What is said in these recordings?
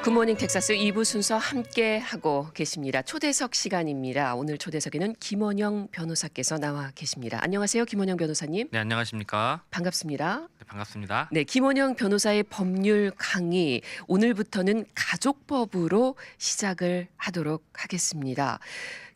굿모닝 텍사스 2부 순서 함께 하고 계십니다. 초대석 시간입니다. 오늘 초대석에는 김원영 변호사께서 나와 계십니다. 안녕하세요, 김원영 변호사님. 네, 안녕하십니까? 반갑습니다. 네, 반갑습니다. 네, 김원영 변호사의 법률 강의 오늘부터는 가족법으로 시작을 하도록 하겠습니다.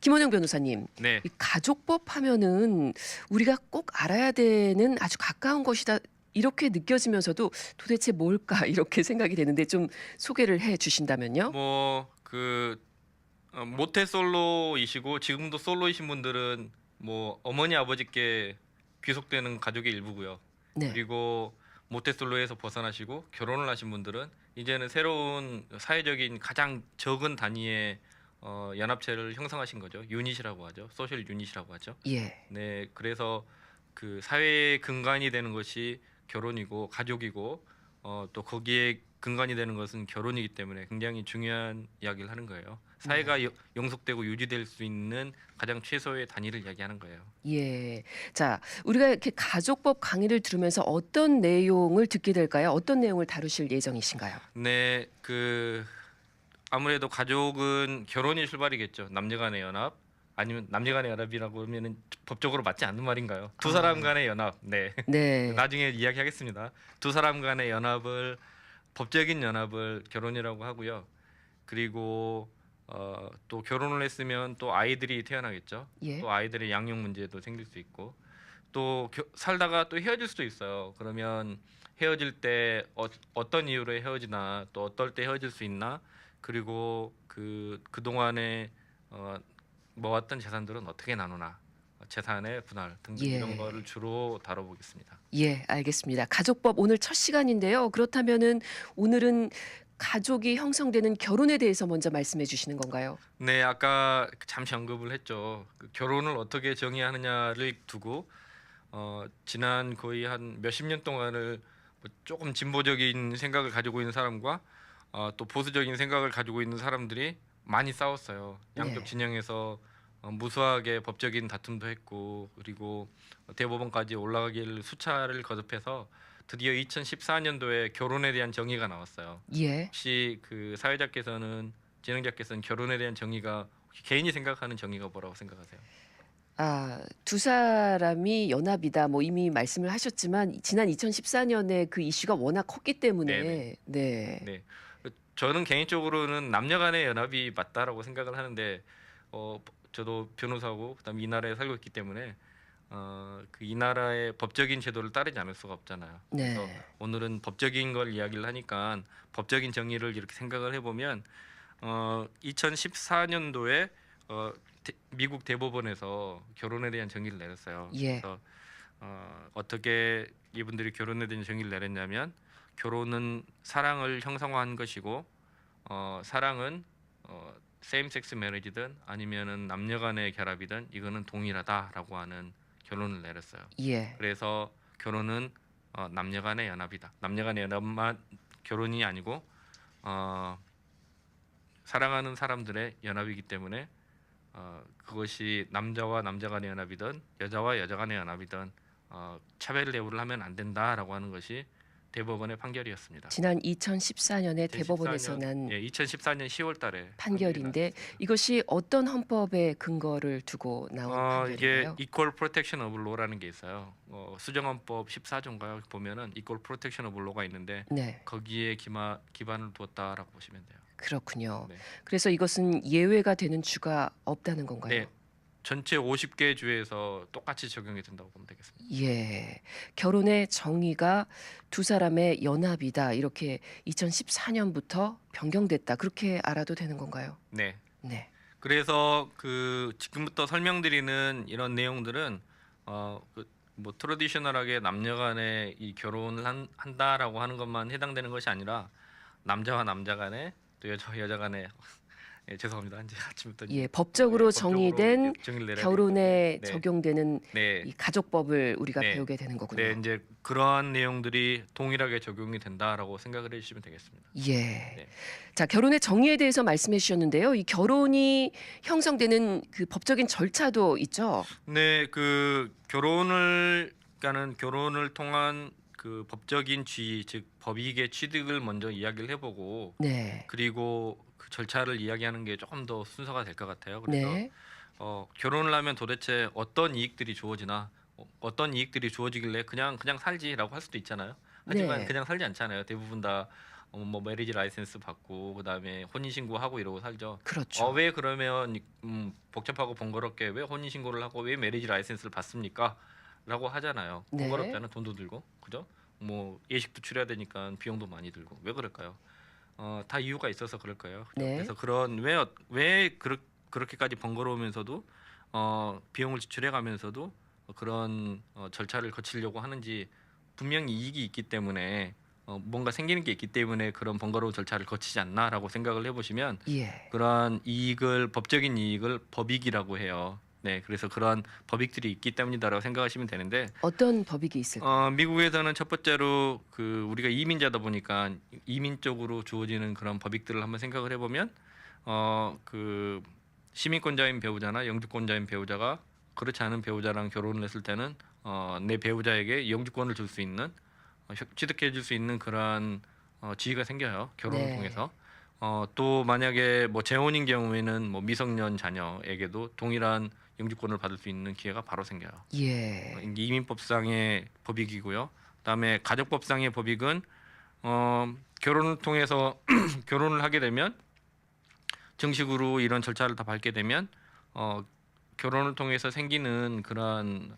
김원영 변호사님, 네, 이 가족법 하면은 우리가 꼭 알아야 되는 아주 가까운 것이다. 이렇게 느껴지면서도 도대체 뭘까 이렇게 생각이 되는데 좀 소개를 해 주신다면요. 모태 솔로이시고 지금도 솔로이신 분들은 어머니 아버지께 귀속되는 가족의 일부고요. 네. 그리고 모태 솔로에서 벗어나시고 결혼을 하신 분들은 이제는 새로운 사회적인 가장 적은 단위의 연합체를 형성하신 거죠. 유닛이라고 하죠. 소셜 유닛이라고 하죠. 예. 네, 그래서 그 사회의 근간이 되는 것이 결혼이고 가족이고 또 거기에 근간이 되는 것은 결혼이기 때문에 굉장히 중요한 이야기를 하는 거예요. 사회가 영속되고 유지될 수 있는 가장 최소의 단위를 이야기하는 거예요. 예. 자, 우리가 이렇게 가족법 강의를 들으면서 어떤 내용을 듣게 될까요? 어떤 내용을 다루실 예정이신가요? 네, 아무래도 가족은 결혼이 출발이겠죠. 남녀간의 연합 아니면 남녀간의 연합이라고 하면은 법적으로 맞지 않는 말인가요? 두 사람 간의 연합. 네. 네. 나중에 이야기하겠습니다. 두 사람 간의 연합을 법적인 연합을 결혼이라고 하고요. 그리고 또 결혼을 했으면 또 아이들이 태어나겠죠. 예. 또 아이들의 양육 문제도 생길 수 있고 또 살다가 또 헤어질 수도 있어요. 그러면 헤어질 때 어떤 이유로 헤어지나 또 어떨 때 헤어질 수 있나 그리고 그동안에 모았던 재산들은 어떻게 나누나 재산의 분할 등등 예. 이런 거를 주로 다뤄보겠습니다. 예, 알겠습니다. 가족법 오늘 첫 시간인데요. 그렇다면은 오늘은 가족이 형성되는 결혼에 대해서 먼저 말씀해 주시는 건가요? 네, 아까 잠시 언급을 했죠. 결혼을 어떻게 정의하느냐를 두고 지난 거의 한 몇십 년 동안을 조금 진보적인 생각을 가지고 있는 사람과 또 보수적인 생각을 가지고 있는 사람들이 많이 싸웠어요. 양쪽 네. 진영에서 무수하게 법적인 다툼도 했고 그리고 대법원까지 올라가기를 수차를 거듭해서 드디어 2014년도에 결혼에 대한 정의가 나왔어요. 예. 혹시 사회자께서는 진행자께서는 결혼에 대한 정의가 혹시 개인이 생각하는 정의가 뭐라고 생각하세요? 두 사람이 연합이다. 뭐 이미 말씀을 하셨지만 지난 2014년에 그 이슈가 워낙 컸기 때문에 네네. 네. 네, 저는 개인적으로는 남녀간의 연합이 맞다라고 생각을 하는데 저도 변호사고 그다음 이 나라에 살고 있기 때문에 이 나라의 법적인 제도를 따르지 않을 수가 없잖아요. 네. 그래서 오늘은 법적인 걸 이야기를 하니까 법적인 정의를 이렇게 생각을 해보면 2014년도에 미국 대법원에서 결혼에 대한 정의를 내렸어요. 예. 그래서 어떻게 이분들이 결혼에 대한 정의를 내렸냐면 결혼은 사랑을 형성화한 것이고 사랑은 세임 섹스 매리지든 아니면은 남녀간의 결합이든 이거는 동일하다라고 하는 결론을 내렸어요. 예. 그래서 결혼은 남녀간의 연합이다. 남녀간의 연합만 결혼이 아니고 사랑하는 사람들의 연합이기 때문에 그것이 남자와 남자 간의 연합이든 여자와 여자 간의 연합이든 차별 대우를 하면 안 된다라고 하는 것이 대법원의 판결이었습니다. 지난 2014년에 대법원에서 난 2014년 10월 달에 판결인데 이것이 어떤 헌법의 근거를 두고 나온 이게 판결인가요? Equal Protection of Law라는 게 있어요. 수정헌법 14조인가요? 보면은 Equal Protection of Law가 있는데 네. 거기에 기반을 두었다라고 보시면 돼요. 그렇군요. 네. 그래서 이것은 예외가 되는 주가 없다는 건가요? 네. 전체 50개 주에서 똑같이 적용이 된다고 보면 되겠습니다. 예. 결혼의 정의가 두 사람의 연합이다. 이렇게 2014년부터 변경됐다. 그렇게 알아도 되는 건가요? 네. 네. 그래서 지금부터 설명드리는 이런 내용들은 트래디셔널하게 남녀간에 이 결혼을 한다라고 하는 것만 해당되는 것이 아니라 남자와 남자 간에 또 여자와 여자 간에 죄송합니다. 이제 아침부터 예, 법적으로 법적으로 정의된 이제 정의를 내려야 결혼에 되기 때문에. 네. 적용되는 네. 이 가족법을 우리가 네. 배우게 되는 거군요. 네, 이제 그러한 내용들이 동일하게 적용이 된다라고 생각을 해주시면 되겠습니다. 예. 네. 자, 결혼의 정의에 대해서 말씀해 주셨는데요. 이 결혼이 형성되는 그 법적인 절차도 있죠. 네, 결혼을 통한 그 법적인 지위 즉 법익의 취득을 먼저 이야기를 해보고 네. 그리고 그 절차를 이야기하는 게 조금 더 순서가 될 것 같아요. 그래서 네. 결혼을 하면 도대체 어떤 이익들이 주어지나 어떤 이익들이 주어지길래 그냥 살지라고 할 수도 있잖아요. 하지만 네. 그냥 살지 않잖아요. 대부분 다 뭐 메리지 라이센스 받고 그다음에 혼인 신고하고 이러고 살죠. 그렇죠. 왜 그러면 복잡하고 번거롭게 왜 혼인 신고를 하고 왜 메리지 라이센스를 받습니까? 라고 하잖아요. 네. 번거롭잖아요. 돈도 들고 그죠? 뭐 예식도 치러야 되니까 비용도 많이 들고 왜 그럴까요? 다 이유가 있어서 그럴 거예요. 그죠? 네. 그래서 그런 그렇게까지 번거로우면서도 비용을 지출해 가면서도 그런 절차를 거치려고 하는지 분명히 이익이 있기 때문에 뭔가 생기는 게 있기 때문에 그런 번거로운 절차를 거치지 않나라고 생각을 해보시면 예. 그러한 법적인 이익을 법익이라고 해요. 네, 그래서 그러한 법익들이 있기 때문이다라고 생각하시면 되는데 어떤 법익이 있을까요? 미국에서는 첫 번째로 그 우리가 이민자다 보니까 이민 쪽으로 주어지는 그런 법익들을 한번 생각을 해보면 그 시민권자인 배우자나 영주권자인 배우자가 그렇지 않은 배우자랑 결혼을 했을 때는 내 배우자에게 영주권을 줄 수 있는 취득해 줄 수 있는 그러한 지위가 생겨요. 결혼을 네. 통해서. 또 만약에 뭐 재혼인 경우에는 뭐 미성년 자녀에게도 동일한 영주권을 받을 수 있는 기회가 바로 생겨요. 예. 이게 이민법상의 법익이고요. 그다음에 가족법상의 법익은 결혼을 통해서 결혼을 하게 되면 정식으로 이런 절차를 다 밟게 되면 결혼을 통해서 생기는 그러한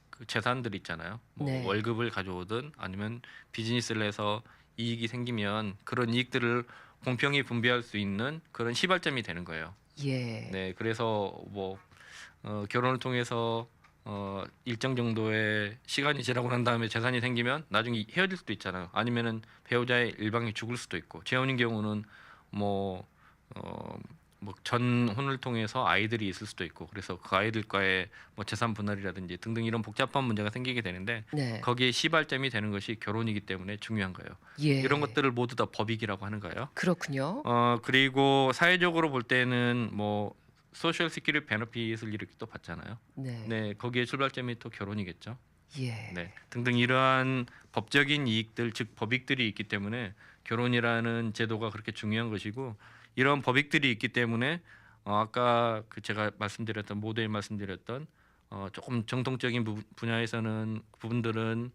그 재산들 있잖아요. 뭐 네. 월급을 가져오든 아니면 비즈니스를 해서 이익이 생기면 그런 이익들을 공평히 분배할 수 있는 그런 시발점이 되는 거예요. 예. 네, 그래서 뭐 결혼을 통해서 일정 정도의 시간이 지나고 난 다음에 재산이 생기면 나중에 헤어질 수도 있잖아요. 아니면은 배우자의 일방이 죽을 수도 있고 재혼인 경우는 뭐 전혼을 통해서 아이들이 있을 수도 있고 그래서 그 아이들과의 뭐 재산 분할이라든지 등등 이런 복잡한 문제가 생기게 되는데 네. 거기에 시발점이 되는 것이 결혼이기 때문에 중요한 거예요. 예. 이런 것들을 모두 다 법익이라고 하는 거예요. 그렇군요. 그리고 사회적으로 볼 때는 뭐 소셜 시큐리티 베너핏을 이렇게 또 받잖아요. 네. 네, 거기에 출발점이 또 결혼이겠죠. 예. 네, 등등 이러한 법적인 이익들 즉 법익들이 있기 때문에 결혼이라는 제도가 그렇게 중요한 것이고 이런 법익들이 있기 때문에 아까 그 제가 말씀드렸던 모두에 말씀드렸던 조금 정통적인 분야에서는 부분들은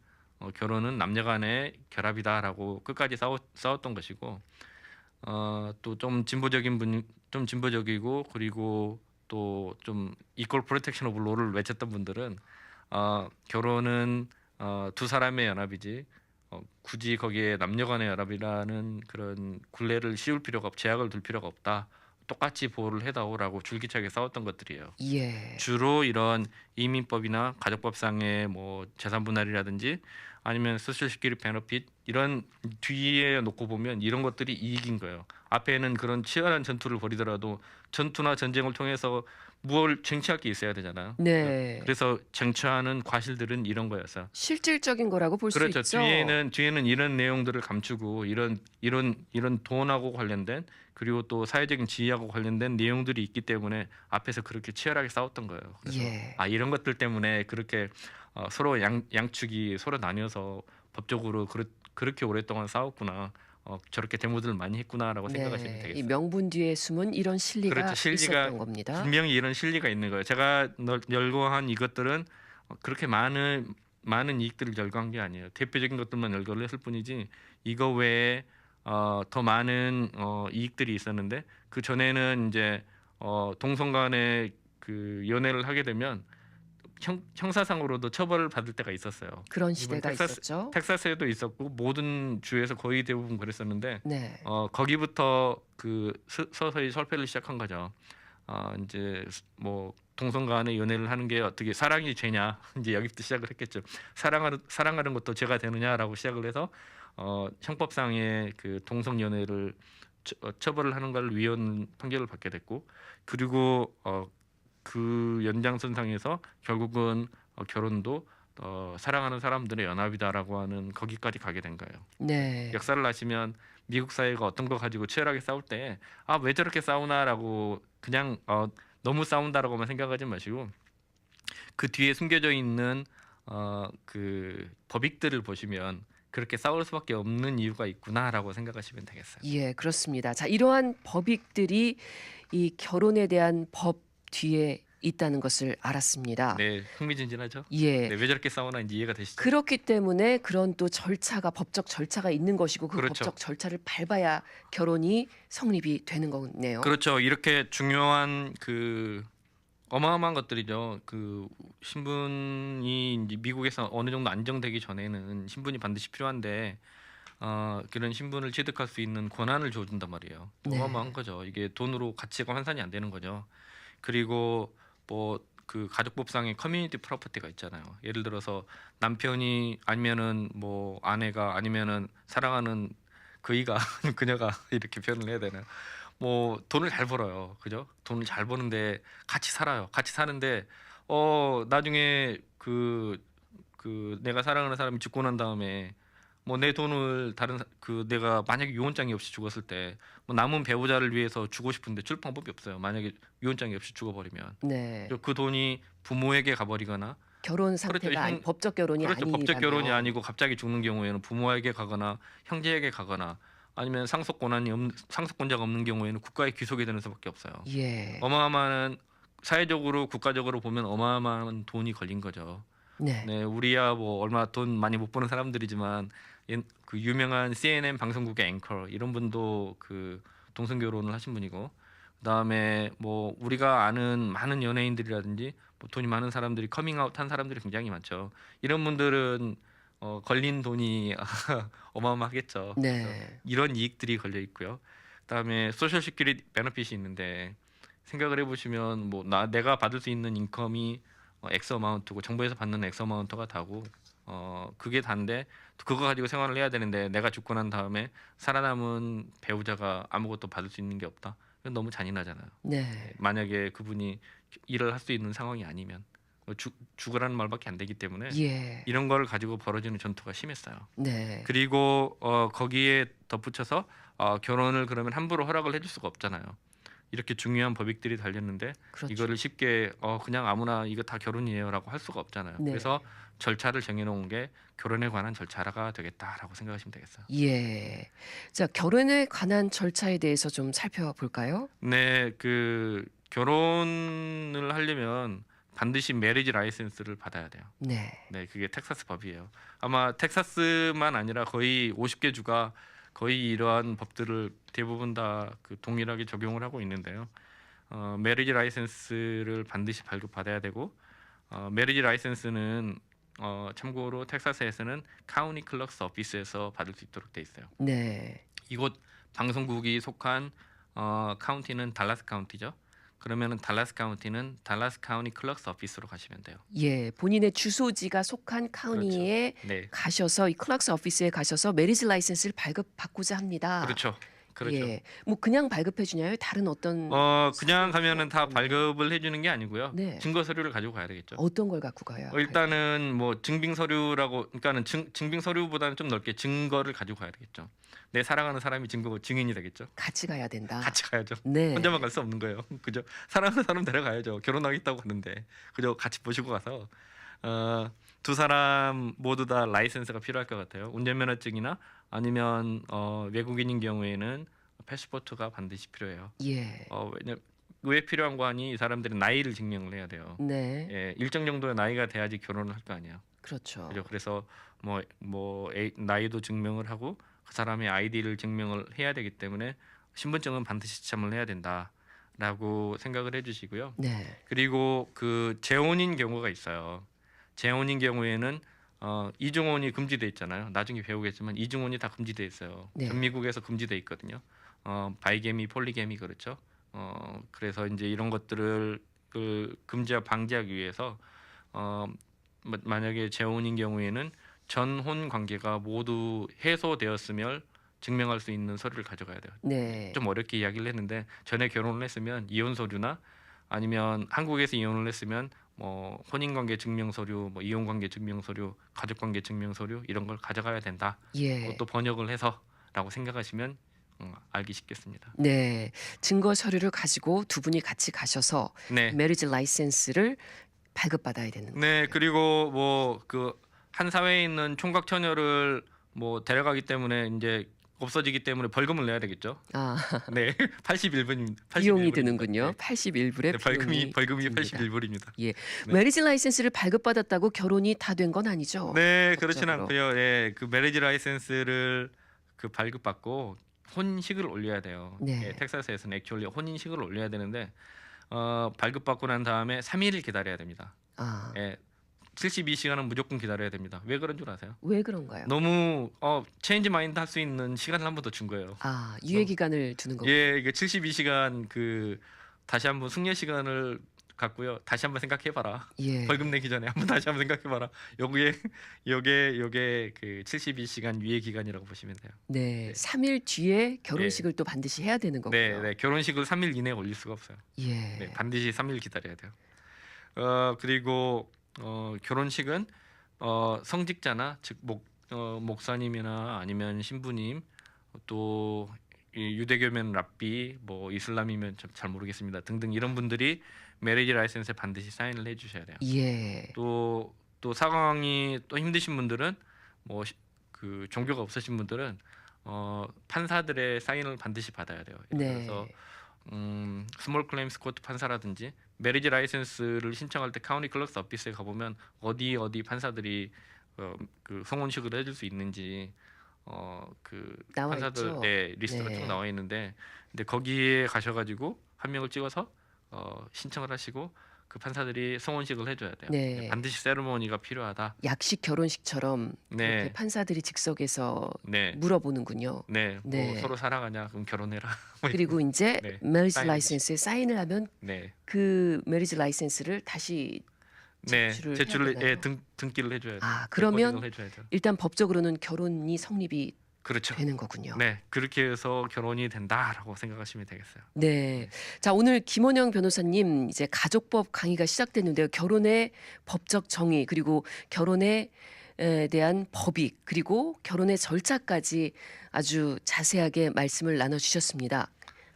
결혼은 남녀간의 결합이다라고 끝까지 싸웠던 것이고 또 좀 진보적이고 그리고 또 좀 이퀄 프로텍션 오브 로를 외쳤던 분들은 결혼은 두 사람의 연합이지 굳이 거기에 남녀간의 연합이라는 그런 굴레를 씌울 필요가 제약을 둘 필요가 없다. 똑같이 보호를 해다오라고 줄기차게 싸웠던 것들이에요. 예. 주로 이런 이민법이나 가족법상의 뭐 재산 분할이라든지 아니면 소셜 시큐리티 베너핏 이런 뒤에 놓고 보면 이런 것들이 이익인 거예요. 앞에는 그런 치열한 전투를 벌이더라도 전투나 전쟁을 통해서 뭘 쟁취할 게 있어야 되잖아요. 네. 그래서 쟁취하는 과실들은 이런 거였어요. 실질적인 거라고 볼 수 그렇죠. 있죠. 뒤에는 이런 내용들을 감추고 이런 돈하고 관련된 그리고 또 사회적인 지위하고 관련된 내용들이 있기 때문에 앞에서 그렇게 치열하게 싸웠던 거예요. 그래서 예. 이런 것들 때문에 그렇게 서로 양측이 서로 나뉘어서 법적으로 그렇게 오랫동안 싸웠구나. 저렇게 데모들을 많이 했구나라고 생각하시면 네. 이 되겠어요. 명분 뒤에 숨은 이런 실리가 그렇죠. 실리가 있었던 겁니다. 분명히 이런 실리가 있는 거예요. 제가 열거한 이것들은 그렇게 많은 이익들을 열거한 게 아니에요. 대표적인 것들만 열거를 했을 뿐이지 이거 외에 더 많은 이익들이 있었는데 그 전에는 이제 동성간에 그 연애를 하게 되면 형사상으로도 처벌을 받을 때가 있었어요. 그런 이번 시대가 있었죠. 텍사스에도 있었고 모든 주에서 거의 대부분 그랬었는데 네. 거기부터 그 서서히 설패를 시작한 거죠. 이제 뭐 동성간에 연애를 하는 게 어떻게 사랑이 죄냐 이제 여기부터 시작을 했겠죠. 사랑하는 것도 죄가 되느냐라고 시작을 해서 형법상의 그 동성 연애를 처벌을 하는 걸 위헌 판결을 받게 됐고 그리고 그 연장선상에서 결국은 결혼도 사랑하는 사람들의 연합이다라고 하는 거기까지 가게 된 거예요. 네. 역사를 아시면 미국 사회가 어떤 거 가지고 치열하게 싸울 때 왜 저렇게 싸우나라고 그냥 너무 싸운다라고만 생각하지 마시고 그 뒤에 숨겨져 있는 그 법익들을 보시면 그렇게 싸울 수밖에 없는 이유가 있구나라고 생각하시면 되겠어요. 예, 그렇습니다. 자, 이러한 법익들이 이 결혼에 대한 법 뒤에 있다는 것을 알았습니다. 네, 흥미진진하죠? 예. 네, 왜 저렇게 싸우나 이제 이해가 되시죠? 그렇기 때문에 그런 또 절차가 법적 절차가 있는 것이고 그 그렇죠. 법적 절차를 밟아야 결혼이 성립이 되는 거네요. 그렇죠. 이렇게 중요한 그 어마어마한 것들이죠. 그 신분이 이제 미국에서 어느 정도 안정되기 전에는 신분이 반드시 필요한데 그런 신분을 취득할 수 있는 권한을 줘준단 말이에요. 네. 어마어마한 거죠. 이게 돈으로 가치가 환산이 안 되는 거죠. 그리고 뭐 그 가족법상의 커뮤니티 프로퍼티가 있잖아요. 예를 들어서 남편이 아니면은 뭐 아내가 아니면은 사랑하는 그이가 그녀가 이렇게 표현을 해야 되나? 뭐 돈을 잘 벌어요. 그죠? 돈을 잘 버는데 같이 살아요. 같이 사는데 나중에 그 내가 사랑하는 사람이 죽고 난 다음에 뭐 내 돈을 그 내가 만약에 유언장이 없이 죽었을 때 뭐 남은 배우자를 위해서 주고 싶은데 줄 방법이 없어요. 만약에 유언장이 없이 죽어버리면 네. 그 돈이 부모에게 가버리거나 결혼 상태가 그렇죠. 법적 결혼이 그렇죠. 아니라면 법적 결혼이 아니고 갑자기 죽는 경우에는 부모에게 가거나 형제에게 가거나 아니면 상속권자가 없는 경우에는 국가에 귀속이 되는 수밖에 없어요. 예. 어마어마한 사회적으로 국가적으로 보면 어마어마한 돈이 걸린 거죠. 네. 네, 우리야 뭐 얼마 돈 많이 못 버는 사람들이지만 그 유명한 CNN 방송국의 앵커 이런 분도 그 동성 결혼을 하신 분이고 그다음에 뭐 우리가 아는 많은 연예인들이라든지 뭐 돈이 많은 사람들이 커밍아웃 한 사람들이 굉장히 많죠. 이런 분들은 걸린 돈이 어마어마하겠죠. 그래서 네. 이런 이익들이 걸려 있고요. 그다음에 소셜 시큐리티 베너핏이 있는데 생각을 해보시면 뭐 내가 받을 수 있는 인컴이 X 어마운트고 정부에서 받는 X 어마운트가 다고 그게 단데 그거 가지고 생활을 해야 되는데 내가 죽고 난 다음에 살아남은 배우자가 아무것도 받을 수 있는 게 없다. 이건 너무 잔인하잖아요. 네. 만약에 그분이 일을 할 수 있는 상황이 아니면 죽으라는 말밖에 안 되기 때문에 예. 이런 걸 가지고 벌어지는 전투가 심했어요. 네. 그리고 거기에 덧붙여서 결혼을 그러면 함부로 허락을 해줄 수가 없잖아요. 이렇게 중요한 법익들이 달렸는데 그렇죠. 이거를 쉽게 그냥 아무나 이거 다 결혼이에요라고 할 수가 없잖아요. 네. 그래서 절차를 정해놓은 게 결혼에 관한 절차가 되겠다라고 생각하시면 되겠어요. 예. 자, 결혼에 관한 절차에 대해서 좀 살펴볼까요? 네, 그 결혼을 하려면 반드시 메리지 라이센스를 받아야 돼요. 네. 네, 그게 텍사스 법이에요. 아마 텍사스만 아니라 거의 50개 주가 거의 이러한 법들을 대부분 다 그 동일하게 적용을 하고 있는데요. 메리지 라이센스를 반드시 발급받아야 되고 메리지 라이센스는 참고로 텍사스에서는 카운티 클럭스 오피스에서 받을 수 있도록 돼 있어요. 네. 이곳 방송국이 속한 카운티는 달라스 카운티죠. 그러면은 달라스 카운티는 달라스 카운티 클럭스 오피스로 가시면 돼요. 예, 본인의 주소지가 속한 카운티에 네, 가셔서 이 클락스 오피스에 가셔서 메리지 라이센스를 발급받고자 합니다. 그렇죠. 그렇죠. 예, 뭐 그냥 발급해 주냐요? 다른 어떤 그냥 가면은 다 발급을 해주는 게 아니고요. 네. 증거 서류를 가지고 가야 되겠죠. 어떤 걸 갖고 가요? 일단은 뭐 증빙 서류라고, 그러니까는 증빙 서류보다는 좀 넓게 증거를 가지고 가야 되겠죠. 내 사랑하는 사람이 증인이 되겠죠. 같이 가야 된다. 같이 가야죠. 네. 혼자만 갈 수 없는 거예요. 그죠? 사랑하는 사람 데려가야죠. 결혼하겠다고 하는데 그죠? 같이 모시고 가서 두 사람 모두 다 라이센스가 필요할 것 같아요. 운전면허증이나 아니면 외국인인 경우에는 패스포트가 반드시 필요해요. 예. 왜 필요한 거 아니? 이 사람들은 나이를 증명을 해야 돼요. 네. 예, 일정 정도의 나이가 돼야지 결혼을 할 거 아니에요. 그렇죠. 그죠? 그래서 나이도 증명을 하고 그 사람의 아이디를 증명을 해야 되기 때문에 신분증은 반드시 지참을 해야 된다라고 생각을 해주시고요. 네. 그리고 그 재혼인 경우가 있어요. 재혼인 경우에는 이중혼이 금지돼 있잖아요. 나중에 배우겠지만 이중혼이 다 금지돼 있어요. 네. 전 미국에서 금지돼 있거든요. 바이게미, 폴리게미 그렇죠. 그래서 이제 이런 것들을 금지와 방지하기 위해서 만약에 재혼인 경우에는 전혼 관계가 모두 해소되었음을 증명할 수 있는 서류를 가져가야 돼요. 네. 좀 어렵게 이야기를 했는데 전에 결혼을 했으면 이혼 서류나 아니면 한국에서 이혼을 했으면 뭐 혼인관계 증명서류, 뭐 이혼관계 증명서류, 가족관계 증명서류 이런 걸 가져가야 된다. 예. 그것도 번역을 해서라고 생각하시면 알기 쉽겠습니다. 네. 증거 서류를 가지고 두 분이 같이 가셔서 네, 메리지 라이센스를 발급받아야 되는 네, 거예요. 그리고 뭐 그 한 사회에 있는 총각 처녀를 뭐 데려가기 때문에 이제 없어지기 때문에 벌금을 내야 되겠죠. 아, 네, 81분입니다. 비용이 81불입니다. 드는군요. 네. 81불의 네, 비용이 벌금이 듭니다. 81불입니다. 예, 네. 메리지 라이센스를 발급받았다고 결혼이 다 된 건 아니죠? 네, 그렇진 법적으로. 않고요. 예, 그 메리지 라이센스를 그 발급받고 혼인식을 올려야 돼요. 네. 예, 텍사스에서는 액츄얼리 혼인식을 올려야 되는데 발급받고 난 다음에 3일을 기다려야 됩니다. 아, 예, 72시간은 무조건 기다려야 됩니다. 왜 그런 줄 아세요? 왜 그런가요? 너무 체인지 마인드 할 수 있는 시간을 한 번 더 준 거예요. 아, 유예 기간을 두는 거군요. 예, 이게 72시간 그 다시 한번 숙려 시간을 갖고요. 다시 한번 생각해 봐라. 예. 벌금 내기 전에 한번 다시 한번 생각해 봐라. 요게 그 72시간 유예 기간이라고 보시면 돼요. 네, 3일 뒤에 결혼식을 또 반드시 해야 되는 거고요. 네, 네. 결혼식을 3일 이내에 올릴 수가 없어요. 예. 네, 반드시 3일 기다려야 돼요. 그리고 결혼식은 성직자나 즉 목사님이나 아니면 신부님 또 이 유대교면 랍비 뭐 이슬람이면 잘 모르겠습니다 등등 이런 분들이 메리지 라이센스에 반드시 사인을 해주셔야 돼요. 예. 또 상황이 또 힘드신 분들은 뭐 그 종교가 없으신 분들은 판사들의 사인을 반드시 받아야 돼요. 네. 그래서 스몰 클레임스 코트 판사라든지 메리지 라이센스를 신청할 때 카운티 클럭스 오피스에 가보면 어디 판사들이 그 성혼식을 해줄 수 있는지 그 나와 판사들 있죠. 리스트가 네. 쭉 나와 있는데 근데 거기에 가셔가지고 한 명을 찍어서 신청을 하시고 그 판사들이 성혼식을 해줘야 돼요. 네. 반드시 세리머니가 필요하다. 약식 결혼식처럼 네. 그렇게 판사들이 즉석에서 네, 물어보는군요. 네, 네. 뭐 서로 사랑하냐 그럼 결혼해라. 뭐 그리고 이제 네. 메리지 사인. 라이센스에 사인을 하면 네, 그 메리지 라이센스를 다시 네, 제출을 제출을 해야 되나요? 등기를 해줘야 돼요. 아, 그러면 레코딩을 해줘야죠. 일단 법적으로는 결혼이 성립이 그렇죠. 되는 거군요. 네, 그렇게 해서 결혼이 된다라고 생각하시면 되겠어요. 네. 자, 오늘 김원영 변호사님 이제 가족법 강의가 시작됐는데요. 결혼의 법적 정의 그리고 결혼에 대한 법익 그리고 결혼의 절차까지 아주 자세하게 말씀을 나눠 주셨습니다.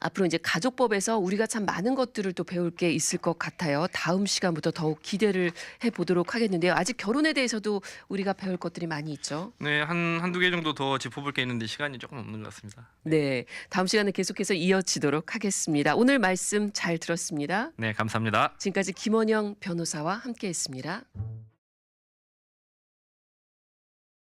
앞으로 이제 가족법에서 우리가 참 많은 것들을 또 배울 게 있을 것 같아요. 다음 시간부터 더욱 기대를 해 보도록 하겠는데요. 아직 결혼에 대해서도 우리가 배울 것들이 많이 있죠. 네, 한두 개 정도 더 짚어볼 게 있는데 시간이 조금 없는 것 같습니다. 네. 다음 시간에 계속해서 이어지도록 하겠습니다. 오늘 말씀 잘 들었습니다. 네, 감사합니다. 지금까지 김원영 변호사와 함께했습니다.